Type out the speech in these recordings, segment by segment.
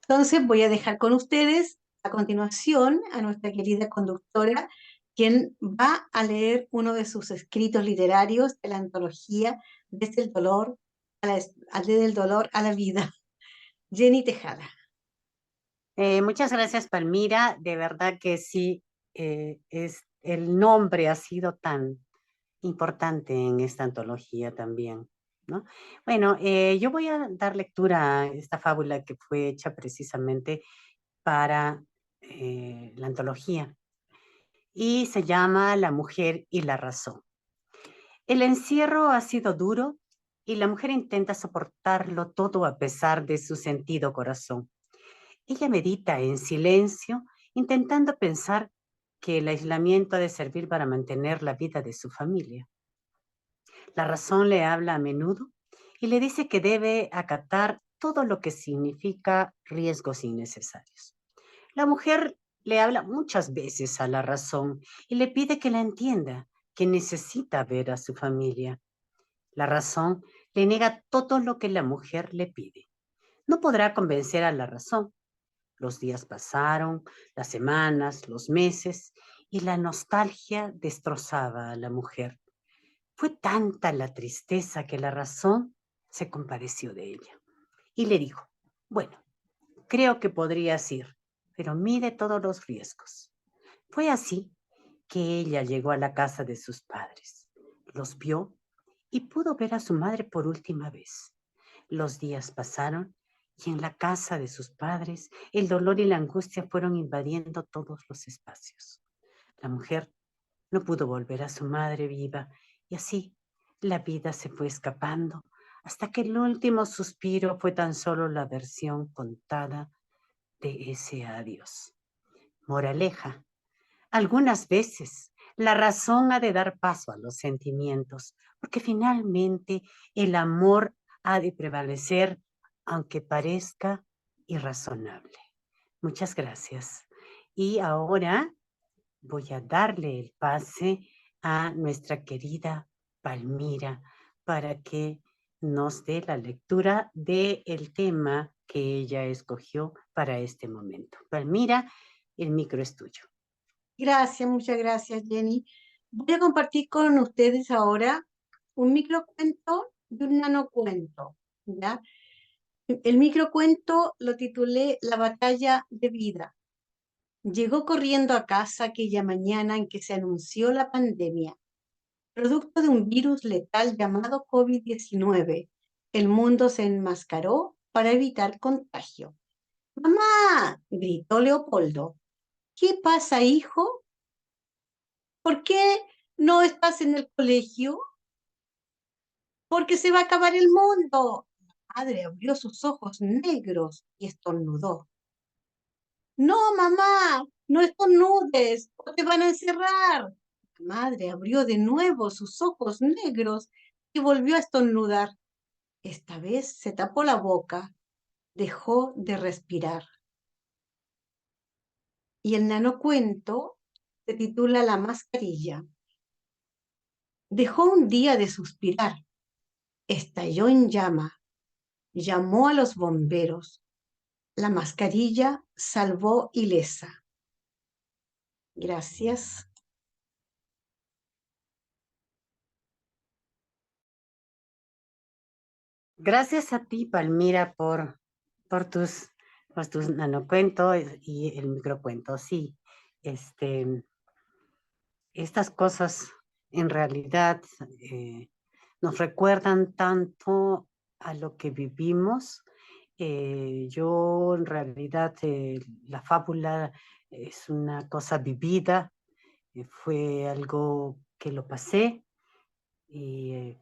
Entonces voy a dejar con ustedes a continuación a nuestra querida conductora, quien va a leer uno de sus escritos literarios de la antología Desde el dolor desde el dolor a la vida. Jenny Tejada. Muchas gracias, Palmira. De verdad que sí, el nombre ha sido tan importante en esta antología también, ¿no? Bueno, yo voy a dar lectura a esta fábula que fue hecha precisamente para la antología y se llama La mujer y la razón. El encierro ha sido duro y la mujer intenta soportarlo todo a pesar de su sentido corazón. Ella medita en silencio, intentando pensar que el aislamiento ha de servir para mantener la vida de su familia. La razón le habla a menudo y le dice que debe acatar todo lo que significa riesgos innecesarios. La mujer le habla muchas veces a la razón y le pide que la entienda, que necesita ver a su familia. La razón le niega todo lo que la mujer le pide. No podrá convencer a la razón. Los días pasaron, las semanas, los meses, y la nostalgia destrozaba a la mujer. Fue tanta la tristeza que la razón se compadeció de ella y le dijo, bueno, creo que podrías ir, pero mide todos los riesgos. Fue así que ella llegó a la casa de sus padres, los vio y pudo ver a su madre por última vez. Los días pasaron y en la casa de sus padres el dolor y la angustia fueron invadiendo todos los espacios. La mujer no pudo volver a su madre viva y así la vida se fue escapando hasta que el último suspiro fue tan solo la versión contada de ese adiós. Moraleja, algunas veces la razón ha de dar paso a los sentimientos, porque finalmente el amor ha de prevalecer, aunque parezca irrazonable. Muchas gracias. Y ahora voy a darle el pase a nuestra querida Palmira para que nos dé la lectura del tema que ella escogió para este momento. Palmira, el micro es tuyo. Gracias, muchas gracias, Jenny. Voy a compartir con ustedes ahora un microcuento y un nanocuento, ¿ya? El microcuento lo titulé La batalla de vida. Llegó corriendo a casa aquella mañana en que se anunció la pandemia, producto de un virus letal llamado COVID-19. El mundo se enmascaró para evitar contagio. ¡Mamá! Gritó Leopoldo. ¿Qué pasa, hijo? ¿Por qué no estás en el colegio? Porque se va a acabar el mundo. La madre abrió sus ojos negros y estornudó. No, mamá, no estornudes o te van a encerrar. La madre abrió de nuevo sus ojos negros y volvió a estornudar. Esta vez se tapó la boca, dejó de respirar. Y el nanocuento se titula La mascarilla. Dejó un día de suspirar, estalló en llama, llamó a los bomberos. La mascarilla salvó ilesa. Gracias. Gracias a ti, Palmira, por tus, por tus nanocuentos y el microcuento. Sí, este, estas cosas en realidad nos recuerdan tanto a lo que vivimos. Yo en realidad la fábula es una cosa vivida, fue algo que lo pasé y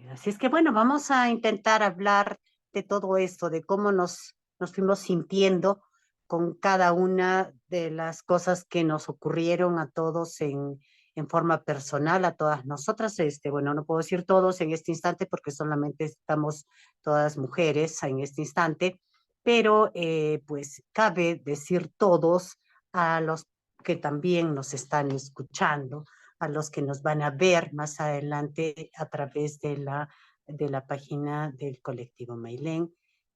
así es que bueno, vamos a intentar hablar de todo esto, de cómo nos fuimos sintiendo con cada una de las cosas que nos ocurrieron a todos en forma personal, a todas nosotras. Bueno, no puedo decir todos en este instante porque solamente estamos todas mujeres en este instante, pero pues cabe decir todos a los que también nos están escuchando, a los que nos van a ver más adelante a través de la página del colectivo Mailén.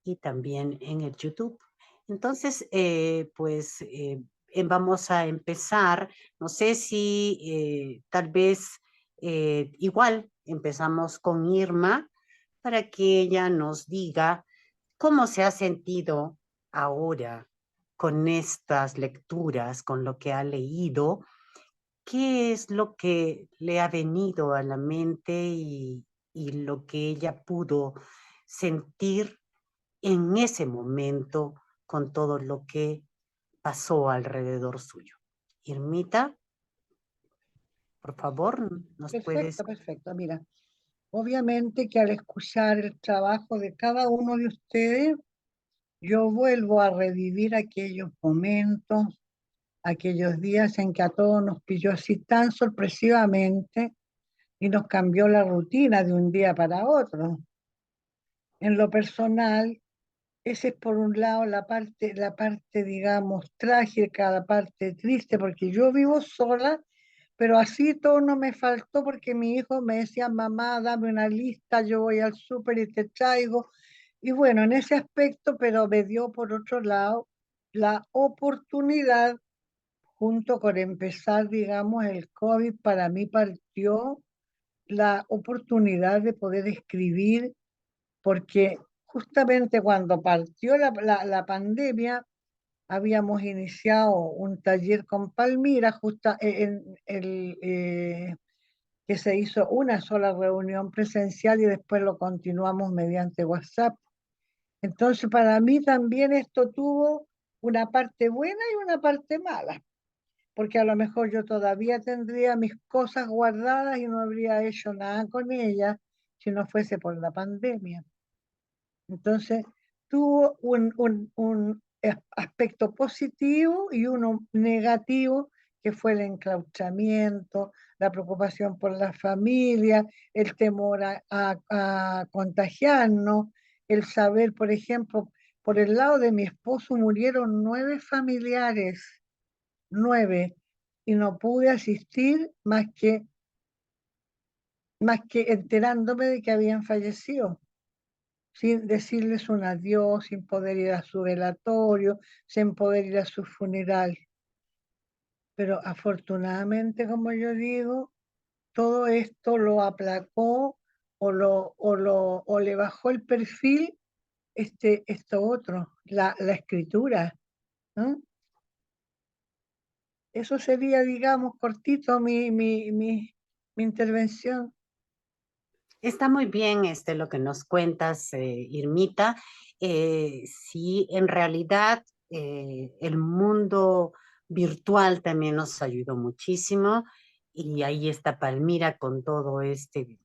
y también en el YouTube. Entonces, pues vamos a empezar. No sé si tal vez igual empezamos con Irma para que ella nos diga cómo se ha sentido ahora con estas lecturas, con lo que ha leído, qué es lo que le ha venido a la mente y lo que ella pudo sentir en ese momento con todo lo que pasó alrededor suyo. Irmita, por favor, nos puedes... Perfecto, perfecto. Mira, obviamente que al escuchar el trabajo de cada uno de ustedes, yo vuelvo a revivir aquellos momentos, aquellos días en que a todos nos pilló así tan sorpresivamente y nos cambió la rutina de un día para otro. En lo personal, ese es por un lado la parte, digamos, trágica, la parte triste, porque yo vivo sola, pero así todo no me faltó porque mi hijo me decía, mamá, dame una lista, yo voy al súper y te traigo. Y bueno, en ese aspecto, pero me dio por otro lado la oportunidad, junto con empezar, digamos, el COVID, para mí partió la oportunidad de poder escribir, porque justamente cuando partió la pandemia, habíamos iniciado un taller con Palmira, que se hizo una sola reunión presencial y después lo continuamos mediante WhatsApp. Entonces, para mí también esto tuvo una parte buena y una parte mala, porque a lo mejor yo todavía tendría mis cosas guardadas y no habría hecho nada con ellas si no fuese por la pandemia. Entonces, tuvo un aspecto positivo y uno negativo, que fue el enclaustramiento, la preocupación por la familia, el temor a contagiarnos, el saber, por ejemplo, por el lado de mi esposo murieron 9 familiares, 9, y no pude asistir más que enterándome de que habían fallecido, sin decirles un adiós, sin poder ir a su velatorio, sin poder ir a su funeral. Pero afortunadamente, como yo digo, todo esto lo aplacó o le bajó el perfil esto otro, la escritura, ¿no? Eso sería, digamos, cortito mi intervención. Está muy bien lo que nos cuentas, Irmita. Sí, en realidad el mundo virtual también nos ayudó muchísimo y ahí está Palmira con todo este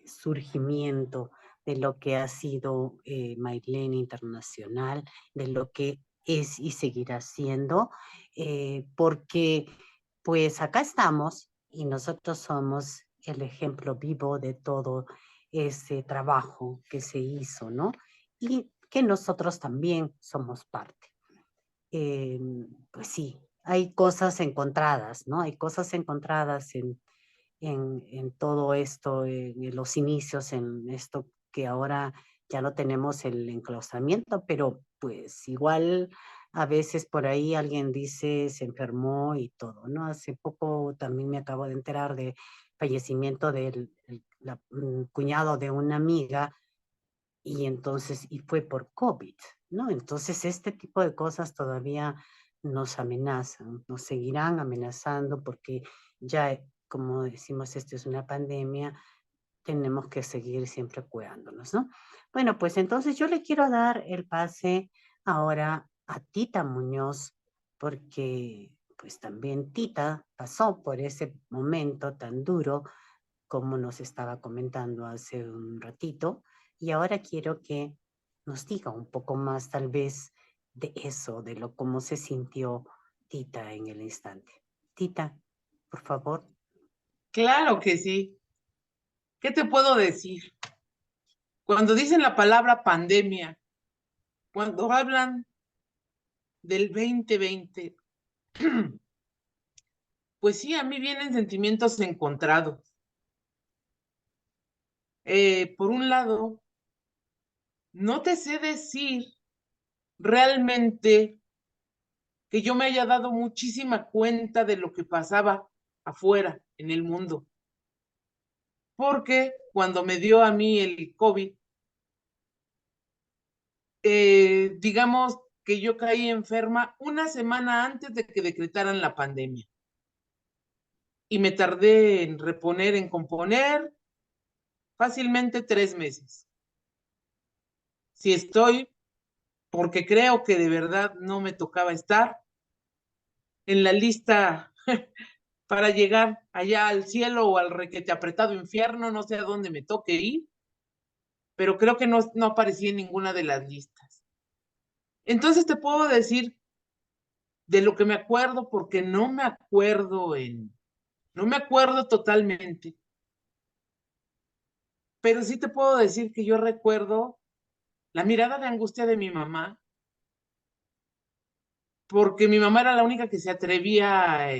surgimiento de lo que ha sido Mailén Internacional, de lo que es y seguirá siendo, porque pues acá estamos y nosotros somos el ejemplo vivo de todo ese trabajo que se hizo, ¿no? Y que nosotros también somos parte. Eh, pues sí, hay cosas encontradas, ¿no? Hay cosas encontradas en todo esto, en los inicios, en esto que ahora ya no tenemos el enclaustramiento, pero pues igual a veces por ahí alguien dice se enfermó y todo, ¿no? Hace poco también me acabo de enterar de fallecimiento del cuñado de una amiga y entonces, y fue por COVID, ¿no? Entonces este tipo de cosas todavía nos amenazan, nos seguirán amenazando porque ya, como decimos, esto es una pandemia, tenemos que seguir siempre cuidándonos, ¿no? Bueno, pues entonces yo le quiero dar el pase ahora a Tita Muñoz, porque pues también Tita pasó por ese momento tan duro como nos estaba comentando hace un ratito, y ahora quiero que nos diga un poco más tal vez de eso, de lo cómo se sintió Tita en el instante. Tita, por favor. Claro que sí. ¿Qué te puedo decir? Cuando dicen la palabra pandemia, cuando hablan del 2020, pues sí, a mí vienen sentimientos encontrados. Por un lado, no te sé decir realmente que yo me haya dado muchísima cuenta de lo que pasaba afuera en el mundo. Porque cuando me dio a mí el COVID, digamos que yo caí enferma una semana antes de que decretaran la pandemia. Y me tardé en reponer, en componer, fácilmente 3 meses. Si estoy, porque creo que de verdad no me tocaba estar en la lista para llegar allá al cielo o al requete apretado infierno, no sé a dónde me toque ir, pero creo que no aparecí en ninguna de las listas. Entonces te puedo decir de lo que me acuerdo, porque no me acuerdo totalmente, pero sí te puedo decir que yo recuerdo la mirada de angustia de mi mamá, porque mi mamá era la única que se atrevía a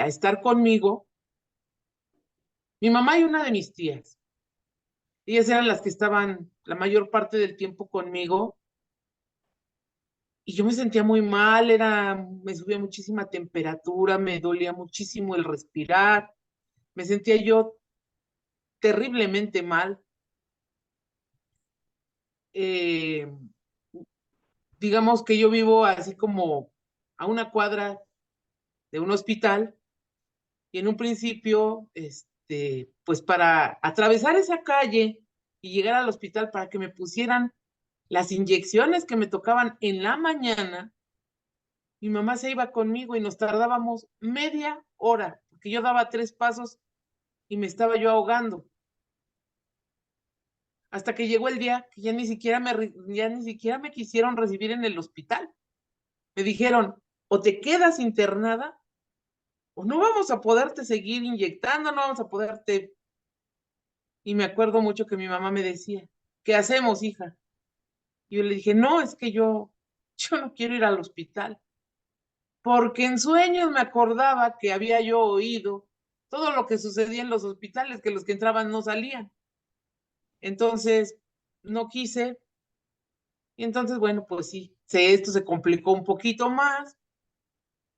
estar conmigo. Mi mamá y una de mis tías. Ellas eran las que estaban la mayor parte del tiempo conmigo y yo me sentía muy mal, me subía muchísima temperatura, me dolía muchísimo el respirar, me sentía yo terriblemente mal. Eh, digamos que yo vivo así como a una cuadra de un hospital y en un principio, pues para atravesar esa calle y llegar al hospital para que me pusieran las inyecciones que me tocaban en la mañana, mi mamá se iba conmigo y nos tardábamos media hora, porque yo daba 3 pasos y me estaba yo ahogando. Hasta que llegó el día que ya ni siquiera me quisieron recibir en el hospital. Me dijeron, o te quedas internada, o no vamos a poderte seguir inyectando, no vamos a poderte. Y me acuerdo mucho que mi mamá me decía, ¿qué hacemos, hija? Y yo le dije, no, es que yo no quiero ir al hospital. Porque en sueños me acordaba que había yo oído todo lo que sucedía en los hospitales, que los que entraban no salían. Entonces, no quise. Y entonces, bueno, pues sí, esto se complicó un poquito más.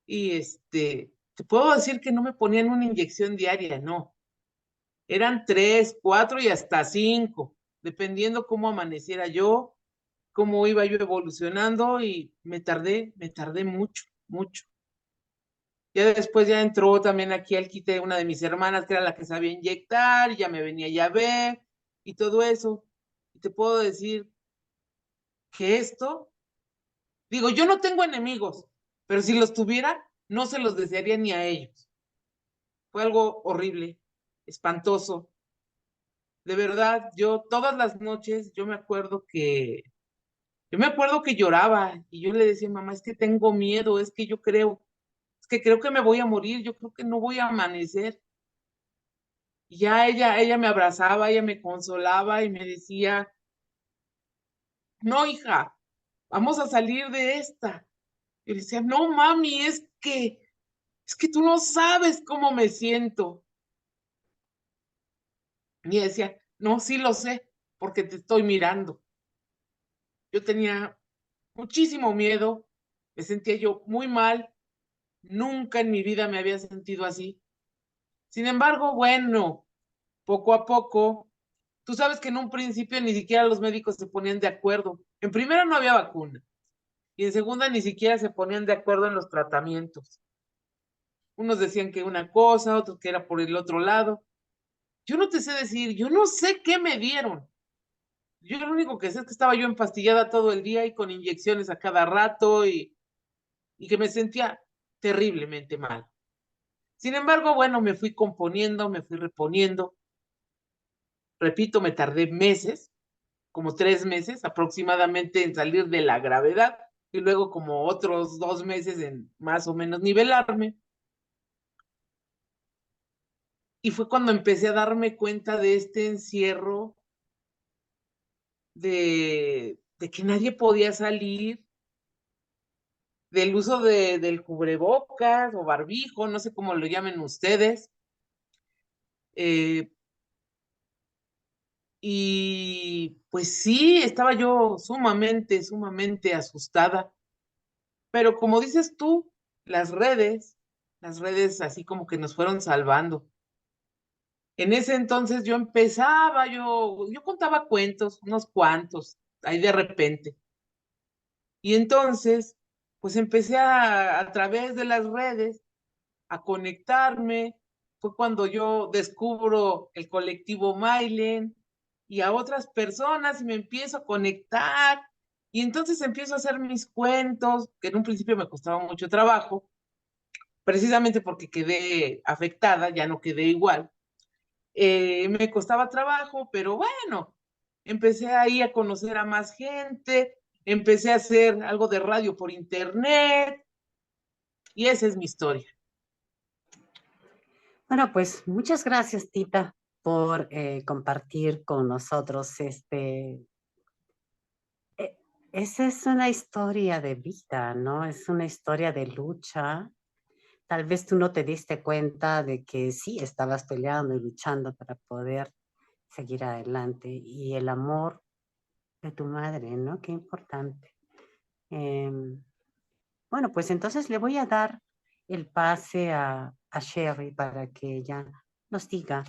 Y te puedo decir que no me ponían una inyección diaria, no. Eran 3, 4 y hasta 5, dependiendo cómo amaneciera yo, cómo iba yo evolucionando y me tardé mucho, mucho. Ya después ya entró también aquí al quite una de mis hermanas, que era la que sabía inyectar, y ya me venía ya a ver, y todo eso. Y te puedo decir que digo, yo no tengo enemigos, pero si los tuviera, no se los desearía ni a ellos. Fue algo horrible, espantoso. De verdad, yo todas las noches, yo me acuerdo que lloraba, y yo le decía, mamá, es que tengo miedo, es que creo que me voy a morir, yo creo que no voy a amanecer. Y ya ella me abrazaba, ella me consolaba y me decía, no, hija, vamos a salir de esta. Y le decía, no, mami, es que tú no sabes cómo me siento. Y ella decía, no, sí lo sé, porque te estoy mirando. Yo tenía muchísimo miedo, me sentía yo muy mal, nunca en mi vida me había sentido así. Sin embargo, bueno, poco a poco. Tú sabes que en un principio ni siquiera los médicos se ponían de acuerdo. En primera no había vacuna y en segunda ni siquiera se ponían de acuerdo en los tratamientos. Unos decían que una cosa, otros que era por el otro lado. Yo no te sé decir, yo no sé qué me dieron. Yo lo único que sé es que estaba yo empastillada todo el día y con inyecciones a cada rato y que me sentía terriblemente mal. Sin embargo, bueno, me fui componiendo, me fui reponiendo. Repito, me tardé meses, como 3 meses aproximadamente en salir de la gravedad y luego como otros 2 meses en más o menos nivelarme. Y fue cuando empecé a darme cuenta de este encierro, de que nadie podía salir, del uso del cubrebocas o barbijo, no sé cómo lo llamen ustedes. Y pues sí, estaba yo sumamente asustada. Pero como dices tú, las redes así como que nos fueron salvando. En ese entonces yo contaba cuentos, unos cuantos, ahí de repente. Y entonces, pues empecé a través de las redes a conectarme. Fue cuando yo descubro el colectivo Mailen y a otras personas y me empiezo a conectar. Y entonces empiezo a hacer mis cuentos, que en un principio me costaba mucho trabajo, precisamente porque quedé afectada, ya no quedé igual. Me costaba trabajo, pero bueno, empecé ahí a conocer a más gente, empecé a hacer algo de radio por internet y esa es mi historia. Bueno, pues muchas gracias, Tita, por compartir con nosotros esa es una historia de vida, ¿no? Es una historia de lucha. Tal vez tú no te diste cuenta de que sí estabas peleando y luchando para poder seguir adelante. Y el amor de tu madre, ¿no? Qué importante. Em, bueno, pues entonces le voy a dar el pase a Sherry para que ella nos diga,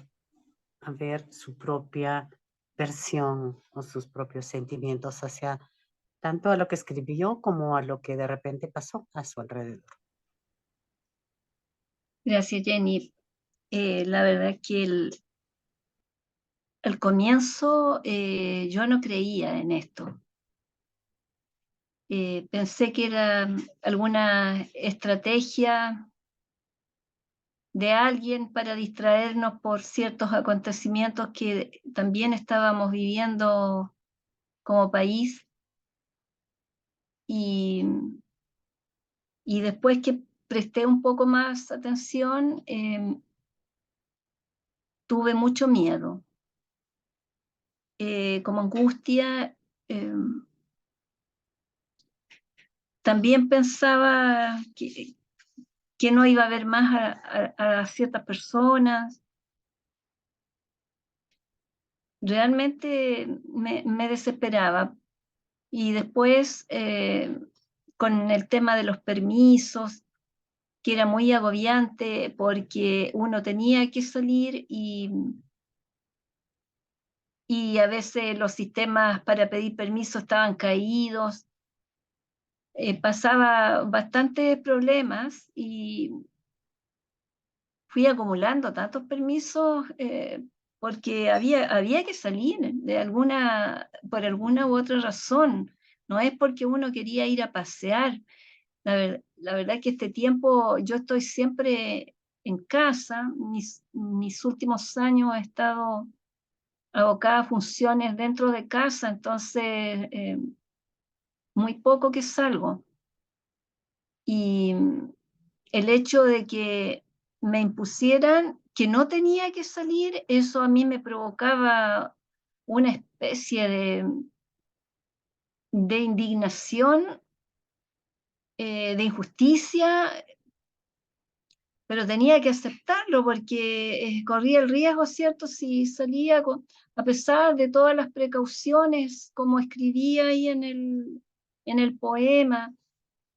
a ver, su propia versión o sus propios sentimientos hacia tanto a lo que escribió como a lo que de repente pasó a su alrededor. Gracias, Jenny. La verdad es que al comienzo yo no creía en esto. Pensé que era alguna estrategia de alguien para distraernos por ciertos acontecimientos que también estábamos viviendo como país. Y después que presté un poco más atención, tuve mucho miedo, como angustia. También pensaba que no iba a ver más a ciertas personas. Realmente me desesperaba. Y después, con el tema de los permisos, que era muy agobiante porque uno tenía que salir y a veces los sistemas para pedir permiso estaban caídos. Pasaba bastantes problemas y fui acumulando tantos permisos porque había que salir por alguna u otra razón. No es porque uno quería ir a pasear. La verdad que este tiempo yo estoy siempre en casa. Mis últimos años he estado abocada a funciones dentro de casa, entonces muy poco que salgo. Y el hecho de que me impusieran que no tenía que salir, eso a mí me provocaba una especie de indignación, de injusticia, pero tenía que aceptarlo porque corría el riesgo, ¿cierto? Si salía a pesar de todas las precauciones, como escribía ahí en el poema,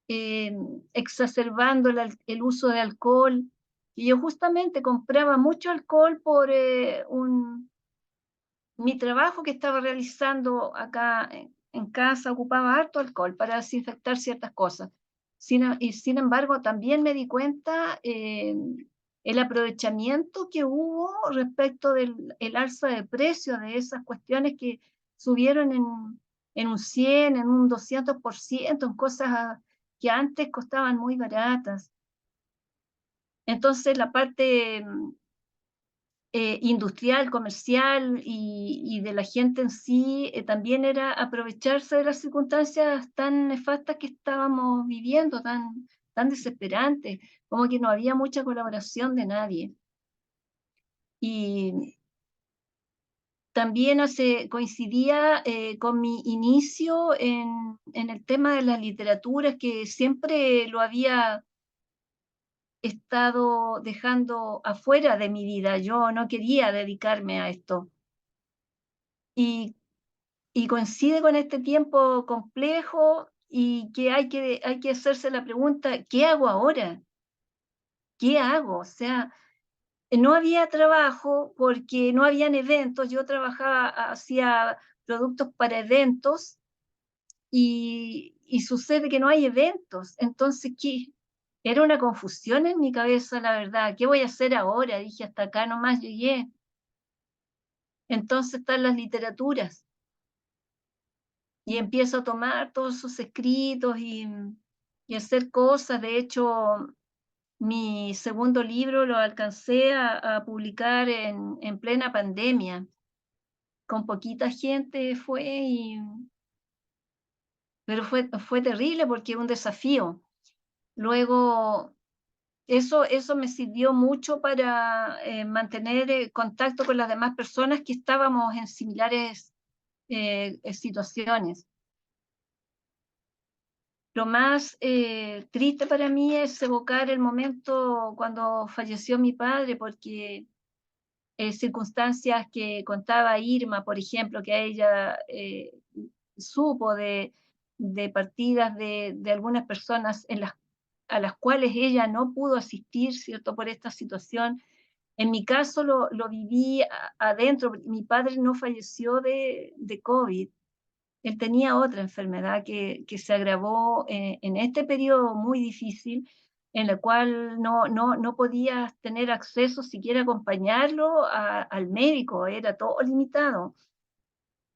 exacerbando el uso de alcohol. Y yo justamente compraba mucho alcohol por mi trabajo que estaba realizando acá en casa, ocupaba harto alcohol para desinfectar ciertas cosas. Y sin embargo, también me di cuenta el aprovechamiento que hubo respecto del el alza de precios de esas cuestiones que subieron en un 100, en un 200%, en cosas que antes costaban muy baratas. Entonces, la parte industrial, comercial y de la gente en sí, también era aprovecharse de las circunstancias tan nefastas que estábamos viviendo, tan desesperantes, como que no había mucha colaboración de nadie. Y también coincidía con mi inicio en el tema de las literaturas, que siempre lo había estado dejando afuera de mi vida. Yo no quería dedicarme a esto. y coincide con este tiempo complejo y que hay que hacerse la pregunta, ¿qué hago ahora? ¿Qué hago? O sea, no había trabajo porque no habían eventos. Yo trabajaba, hacía productos para eventos y sucede que no hay eventos. Entonces, ¿qué? Era una confusión en mi cabeza, la verdad. ¿Qué voy a hacer ahora? Dije, hasta acá nomás llegué. Entonces están las literaturas. Y empiezo a tomar todos sus escritos y hacer cosas. De hecho, mi segundo libro lo alcancé a publicar en plena pandemia. Con poquita gente pero fue terrible porque es un desafío. Luego, eso me sirvió mucho para mantener contacto con las demás personas que estábamos en similares situaciones. Lo más triste para mí es evocar el momento cuando falleció mi padre, porque circunstancias que contaba Irma, por ejemplo, que a ella supo de partidas de algunas personas a las cuales ella no pudo asistir, ¿cierto?, por esta situación. En mi caso lo viví adentro. Mi padre no falleció de COVID. Él tenía otra enfermedad que se agravó en este periodo muy difícil, en la cual no podías tener acceso siquiera a acompañarlo al médico, era todo limitado.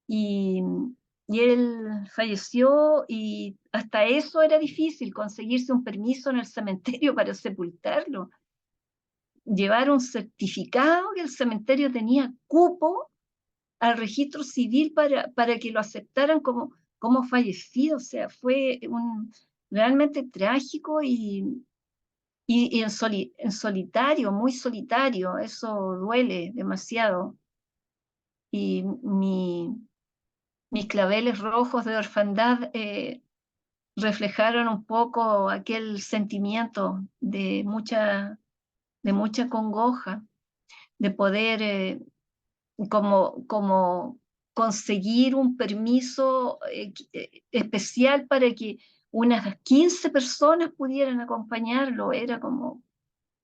Y, y él falleció y hasta eso era difícil, conseguirse un permiso en el cementerio para sepultarlo. Llevar un certificado que el cementerio tenía cupo al registro civil para que lo aceptaran como fallecido. O sea, fue realmente trágico y en solitario, muy solitario. Eso duele demasiado. Y mis claveles rojos de orfandad reflejaron un poco aquel sentimiento de mucha congoja, de poder como conseguir un permiso especial para que unas 15 personas pudieran acompañarlo. Era como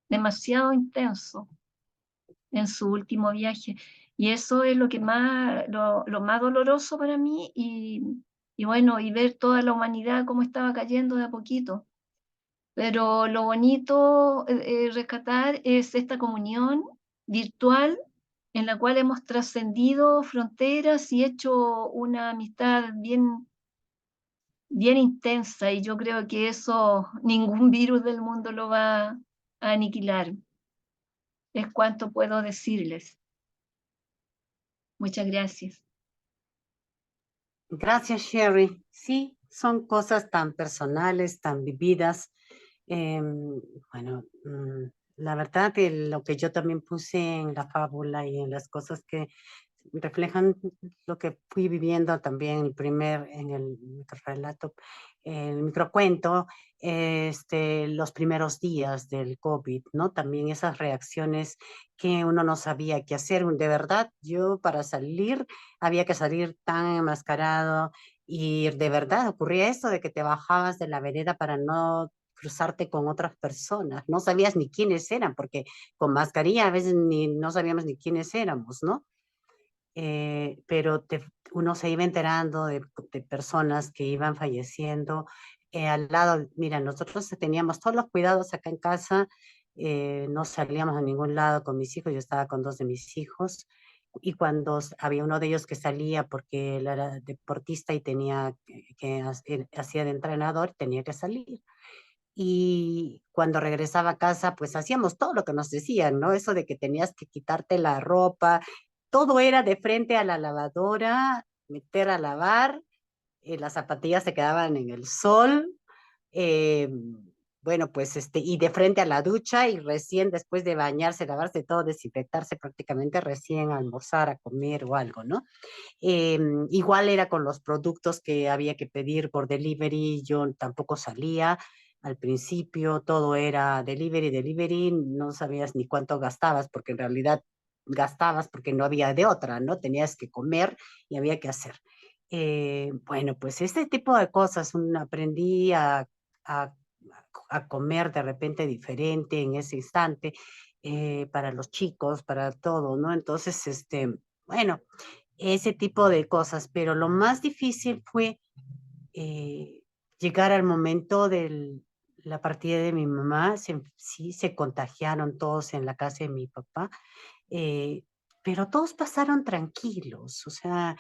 demasiado intenso en su último viaje. Y eso es lo más doloroso para mí y bueno, y ver toda la humanidad cómo estaba cayendo de a poquito. Pero lo bonito rescatar es esta comunión virtual en la cual hemos trascendido fronteras y hecho una amistad bien intensa, y yo creo que eso ningún virus del mundo lo va a aniquilar. Es cuanto puedo decirles. Muchas gracias. Gracias, Sherry. Sí, son cosas tan personales, tan vividas. Bueno, la verdad que lo que yo también puse en la fábula y en las cosas que reflejan lo que fui viviendo también en el relato, el microcuento, los primeros días del COVID, ¿no? También esas reacciones que uno no sabía qué hacer. De verdad, yo para salir había que salir tan enmascarado y de verdad ocurría eso de que te bajabas de la vereda para no cruzarte con otras personas. No sabías ni quiénes eran, porque con mascarilla a veces no sabíamos ni quiénes éramos, ¿no? Pero uno se iba enterando de personas que iban falleciendo. Al lado, mira, nosotros teníamos todos los cuidados acá en casa, no salíamos a ningún lado con mis hijos, yo estaba con dos de mis hijos, y cuando había uno de ellos que salía porque él era deportista y hacía de entrenador, tenía que salir. Y cuando regresaba a casa, pues hacíamos todo lo que nos decían, ¿no? Eso de que tenías que quitarte la ropa, todo era de frente a la lavadora, meter a lavar, las zapatillas se quedaban en el sol, eh, bueno, pues y de frente a la ducha y recién después de bañarse, lavarse todo, desinfectarse prácticamente, recién almorzar, a comer o algo, ¿no? Igual era con los productos que había que pedir por delivery, yo tampoco salía. Al principio todo era delivery, no sabías ni cuánto gastabas, porque en realidad gastabas porque no había de otra, ¿no? Tenías que comer y había que hacer. Bueno, pues este tipo de cosas, aprendí a, a comer de repente diferente en ese instante, para los chicos, para todo, ¿no? Entonces, bueno, ese tipo de cosas, pero lo más difícil fue eh, llegar al momento de la partida de mi mamá. Sí, se contagiaron todos en la casa de mi papá, eh, pero todos pasaron tranquilos, o sea,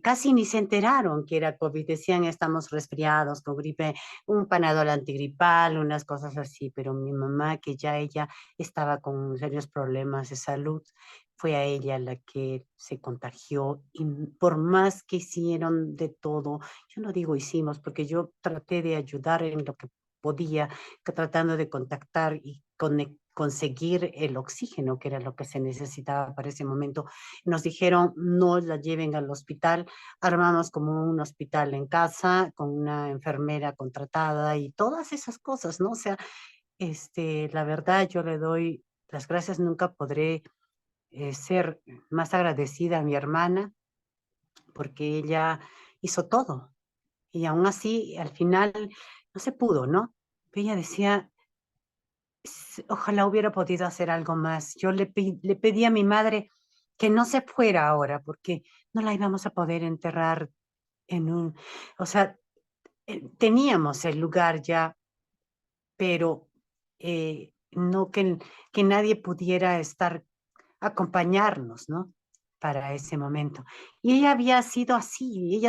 casi ni se enteraron que era COVID, decían estamos resfriados con gripe, un panadol antigripal, unas cosas así, pero mi mamá, que ya ella estaba con serios problemas de salud, fue a ella la que se contagió y por más que hicieron de todo, yo no digo hicimos, porque yo traté de ayudar en lo que podía, tratando de contactar y conseguir el oxígeno, que era lo que se necesitaba para ese momento. Nos dijeron, no la lleven al hospital, armamos como un hospital en casa, con una enfermera contratada y todas esas cosas, ¿no? O sea, la verdad yo le doy las gracias, nunca podré ser más agradecida a mi hermana, porque ella hizo todo. Y aún así, al final, no se pudo, ¿no? Ella decía, ojalá hubiera podido hacer algo más. Yo le pedí a mi madre que no se fuera ahora, porque no la íbamos a poder enterrar en o sea, teníamos el lugar ya, pero no que nadie pudiera acompañarnos, ¿no? Para ese momento. Y ella había sido así,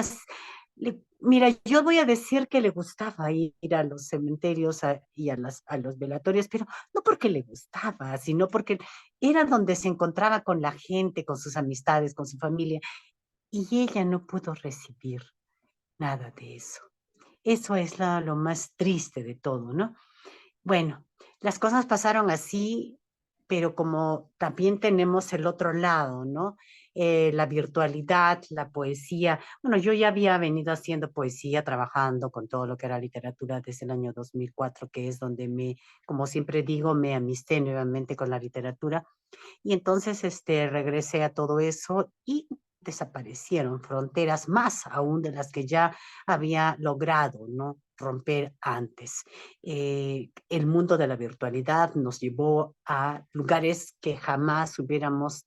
mira, yo voy a decir que le gustaba ir a los cementerios y a los velatorios, pero no porque le gustaba, sino porque era donde se encontraba con la gente, con sus amistades, con su familia, y ella no pudo recibir nada de eso. Eso es lo más triste de todo, ¿no? Bueno, las cosas pasaron así, pero como también tenemos el otro lado, ¿no? La virtualidad, la poesía. Bueno, yo ya había venido haciendo poesía, trabajando con todo lo que era literatura desde el año 2004, que es donde como siempre digo, me amisté nuevamente con la literatura. Y entonces regresé a todo eso y desaparecieron fronteras más aún de las que ya había logrado, ¿no? Romper antes. El mundo de la virtualidad nos llevó a lugares que jamás hubiéramos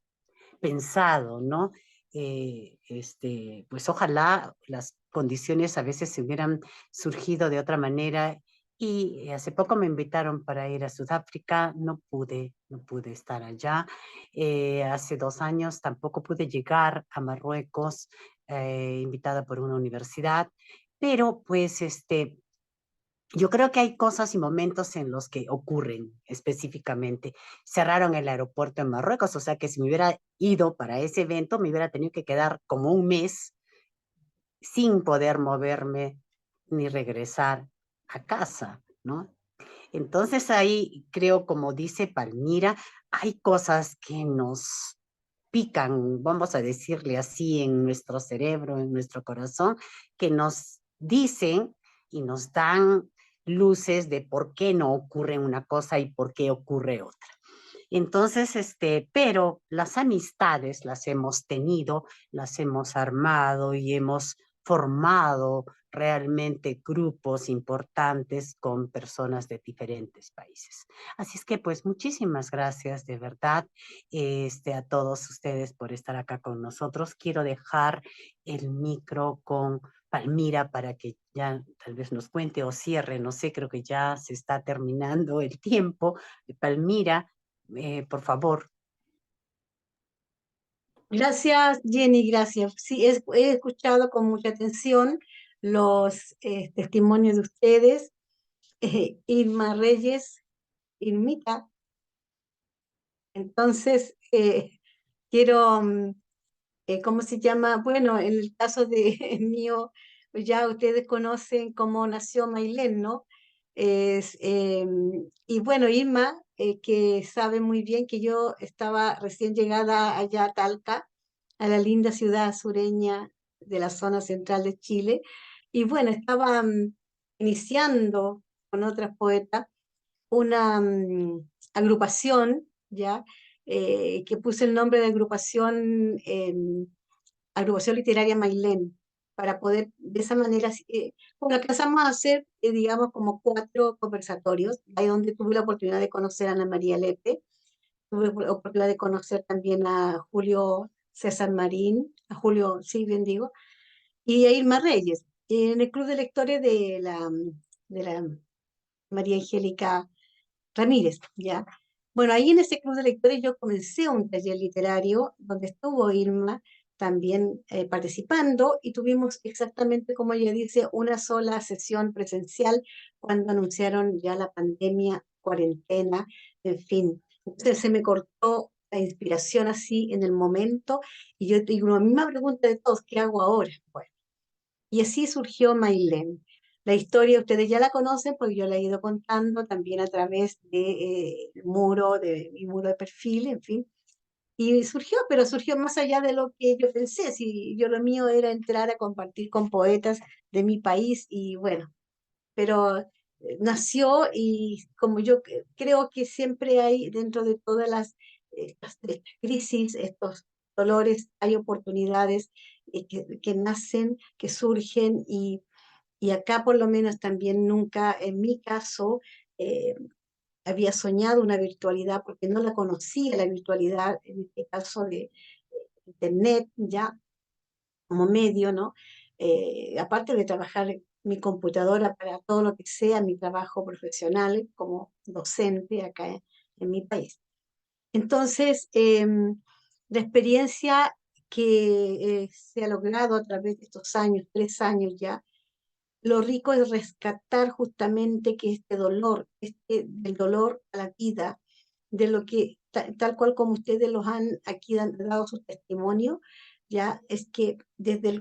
pensado, ¿no? Pues ojalá las condiciones a veces se hubieran surgido de otra manera. Y hace poco me invitaron para ir a Sudáfrica, no pude estar allá. Hace 2 años tampoco pude llegar a Marruecos, invitada por una universidad, pero pues yo creo que hay cosas y momentos en los que ocurren específicamente. Cerraron el aeropuerto en Marruecos, o sea que si me hubiera ido para ese evento, me hubiera tenido que quedar como un mes sin poder moverme ni regresar a casa, ¿no? Entonces ahí creo, como dice Palmira, hay cosas que nos pican, vamos a decirle así, en nuestro cerebro, en nuestro corazón, que nos dicen y nos dan luces de por qué no ocurre una cosa y por qué ocurre otra. Entonces, pero las amistades las hemos tenido, las hemos armado y hemos formado realmente grupos importantes con personas de diferentes países. Así es que, pues, muchísimas gracias de verdad, a todos ustedes por estar acá con nosotros. Quiero dejar el micro con Palmira para que ya tal vez nos cuente o cierre, no sé, creo que ya se está terminando el tiempo. Palmira, por favor. Gracias, Jenny, gracias. Sí, he escuchado con mucha atención los testimonios de ustedes. Irma Reyes, Irmita. Entonces, quiero, ¿cómo se llama? Bueno, en el caso de mío, pues ya ustedes conocen cómo nació Mailén, ¿no? Y bueno, Irma, que sabe muy bien que yo estaba recién llegada allá a Talca, a la linda ciudad sureña de la zona central de Chile, y bueno, estaba iniciando con otras poetas una agrupación, ¿ya? que puse el nombre de agrupación literaria Mailén, para poder de esa manera, bueno, alcanzamos a hacer, digamos, como 4 conversatorios, ahí donde tuve la oportunidad de conocer a Ana María Lepe, tuve la oportunidad de conocer también a Julio César Marín, a Julio, sí, bien digo, y a Irma Reyes, en el club de lectores de la María Angélica Ramírez, ¿ya? Bueno, ahí en ese club de lectores yo comencé un taller literario donde estuvo Irma también participando y tuvimos exactamente, como ella dice, una sola sesión presencial cuando anunciaron ya la pandemia, cuarentena, en fin. Entonces se me cortó la inspiración así en el momento y yo digo, la misma pregunta de todos, ¿qué hago ahora? Bueno, y así surgió Mailén. La historia ustedes ya la conocen porque yo la he ido contando también a través de mi muro de perfil, en fin. Y surgió, pero surgió más allá de lo que yo pensé. Si yo lo mío era entrar a compartir con poetas de mi país y bueno, pero nació y como yo creo que siempre hay dentro de todas estas crisis, estos dolores, hay oportunidades que nacen, que surgen y acá por lo menos también nunca, en mi caso, eh, había soñado una virtualidad porque no la conocía, la virtualidad, en este caso de Internet, ya como medio, ¿no? Aparte de trabajar en mi computadora para todo lo que sea mi trabajo profesional como docente acá en mi país. Entonces, la experiencia que se ha logrado a través de estos años, 3 años ya, lo rico es rescatar justamente que este dolor, del dolor a la vida, de lo que, tal cual como ustedes los han aquí dado su testimonio, ya es que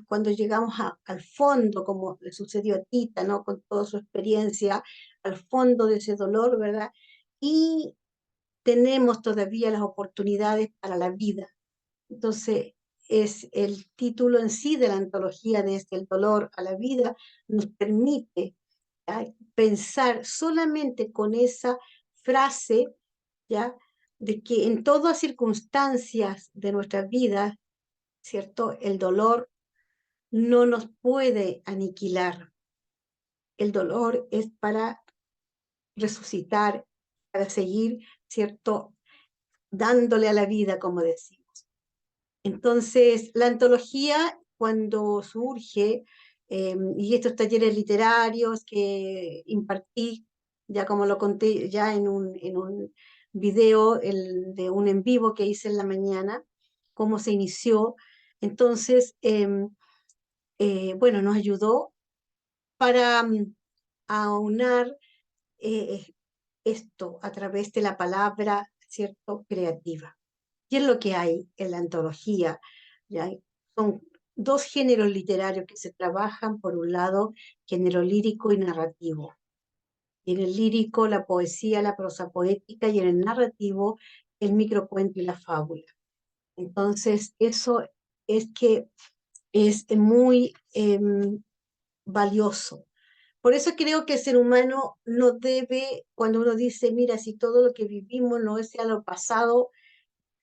cuando llegamos al fondo, como le sucedió a Tita, ¿no? Con toda su experiencia, al fondo de ese dolor, ¿verdad? Y tenemos todavía las oportunidades para la vida. Entonces, es el título en sí de la antología, Desde el dolor a la vida, nos permite, ¿ya? Pensar solamente con esa frase, ¿ya? De que en todas circunstancias de nuestra vida, ¿cierto? El dolor no nos puede aniquilar. El dolor es para resucitar, para seguir, ¿cierto? Dándole a la vida, como decimos. Entonces, la antología, cuando surge, y estos talleres literarios que impartí, ya como lo conté ya en un video de un en vivo que hice en la mañana, cómo se inició, entonces, bueno, nos ayudó para aunar eh, esto a través de la palabra, ¿cierto?, creativa. ¿Qué es lo que hay en la antología? ¿Ya? Son 2 géneros literarios que se trabajan, por un lado, género lírico y narrativo. En el lírico, la poesía, la prosa poética, y en el narrativo, el microcuento y la fábula. Entonces, eso es que es muy valioso. Por eso creo que el ser humano no debe, cuando uno dice, mira, si todo lo que vivimos no es ya lo pasado,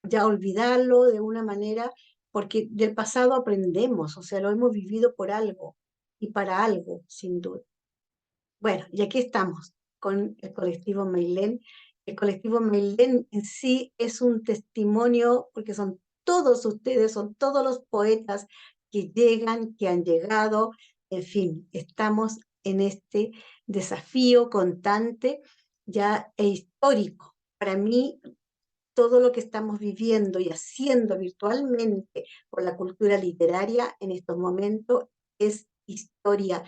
ya olvidarlo de una manera, porque del pasado aprendemos, o sea, lo hemos vivido por algo y para algo, sin duda. Bueno, y aquí estamos con el colectivo Mailén. El colectivo Mailén en sí es un testimonio, porque son todos ustedes, son todos los poetas que llegan, que han llegado, en fin, estamos en este desafío constante ya e histórico. Para mí, todo lo que estamos viviendo y haciendo virtualmente con la cultura literaria en estos momentos es historia.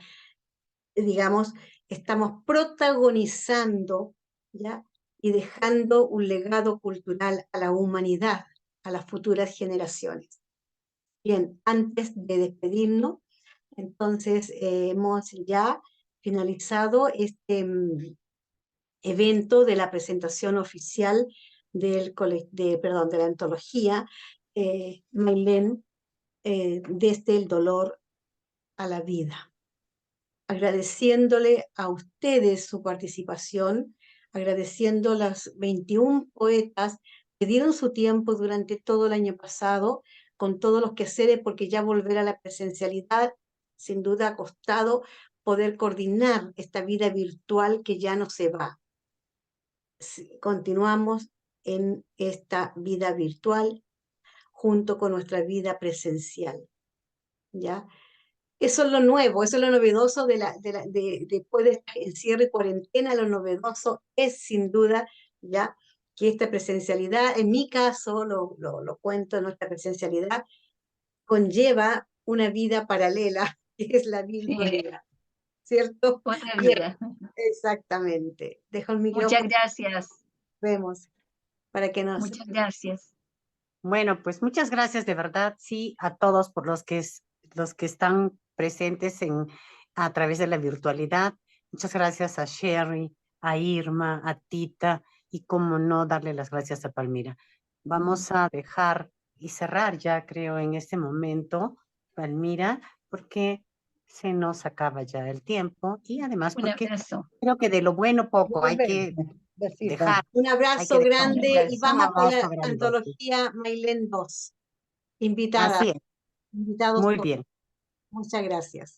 Digamos, estamos protagonizando, ¿ya? Y dejando un legado cultural a la humanidad, a las futuras generaciones. Bien, antes de despedirnos, entonces hemos ya finalizado este evento de la presentación oficial de la antología Mailén, desde el dolor a la vida. Agradeciéndole a ustedes su participación, agradeciendo a las 21 poetas que dieron su tiempo durante todo el año pasado, con todos los quehaceres, porque ya volver a la presencialidad sin duda ha costado poder coordinar esta vida virtual que ya no se va. Continuamos en esta vida virtual junto con nuestra vida presencial, ¿ya? Eso es lo nuevo, eso es lo novedoso después de este encierro y cuarentena. Lo novedoso es sin duda, ¿ya?, que esta presencialidad, en mi caso, lo cuento, nuestra presencialidad conlleva una vida paralela, que es la Sí, virtualidad, ¿cierto? otra Y vida. exactamente. Dejo el Muchas micrófono, gracias, vemos, para que nos... muchas gracias. Bueno, pues muchas gracias de verdad, sí, a todos por los los que están presentes a través de la virtualidad. Muchas gracias a Sherry, a Irma, a Tita y cómo no darle las gracias a Palmira. Vamos a dejar y cerrar ya, creo, en este momento, Palmira, porque se nos acaba ya el tiempo y además Un porque abrazo. creo que de lo bueno poco hay que Besito. dejar. Un Hay que abrazo dejar grande y un vamos por abrazo la grandote. antología Mailén 2. Invitada, Así es, invitados muy todos. bien. Muchas gracias.